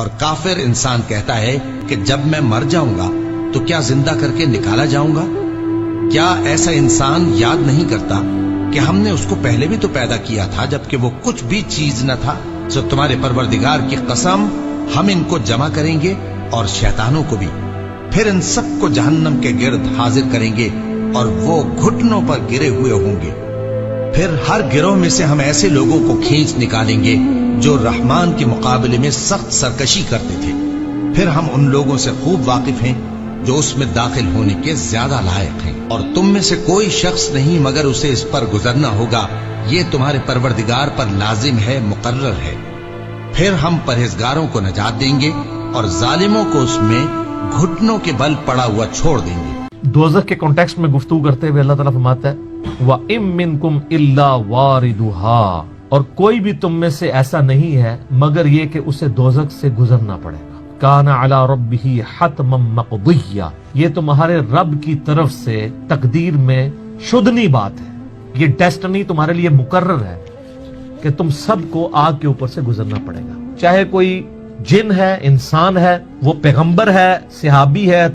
اور کافر انسان کہتا ہے کہ جب میں مر جاؤں گا تو کیا زندہ کر کے نکالا جاؤں گا؟ کیا ایسا انسان یاد نہیں کرتا کہ ہم نے اس کو پہلے بھی تو پیدا کیا تھا جبکہ وہ کچھ بھی چیز نہ تھا؟ سو تمہارے پروردگار کی قسم ہم ان کو جمع کریں گے اور شیطانوں کو بھی، پھر ان سب کو جہنم کے گرد حاضر کریں گے اور وہ گھٹنوں پر گرے ہوئے ہوں گے۔ پھر ہر گروہ میں سے ہم ایسے لوگوں کو کھینچ نکالیں گے جو رحمان کے مقابلے میں سخت سرکشی کرتے تھے، پھر ہم ان لوگوں سے خوب واقف ہیں جو اس میں داخل ہونے کے زیادہ لائق ہیں، اور تم میں سے کوئی شخص نہیں مگر اسے اس پر گزرنا ہوگا، یہ تمہارے پروردگار پر لازم ہے، مقرر ہے۔ پھر ہم پرہیزگاروں کو نجات دیں گے اور ظالموں کو اس میں گھٹنوں کے بل پڑا ہوا چھوڑ دیں گے۔ دوزخ کے کانٹیکسٹ میں گفتگو کرتے ہوئے اللہ تعالیٰ فرماتا ہے وَإِن مِّنكُمْ إِلَّا وَارِدُهَا، اور کوئی بھی تم میں سے ایسا نہیں ہے مگر یہ کہ اسے دوزخ سے گزرنا پڑے گا۔ کان علی ربہ حتما مقضیہ، یہ تمہارے رب کی طرف سے تقدیر میں شدنی بات ہے، یہ ڈیسٹنی تمہارے لیے مقرر ہے کہ تم سب کو آگ کے اوپر سے گزرنا پڑے گا، چاہے کوئی جن ہے، انسان ہے، وہ پیغمبر ہے، صحابی ہے،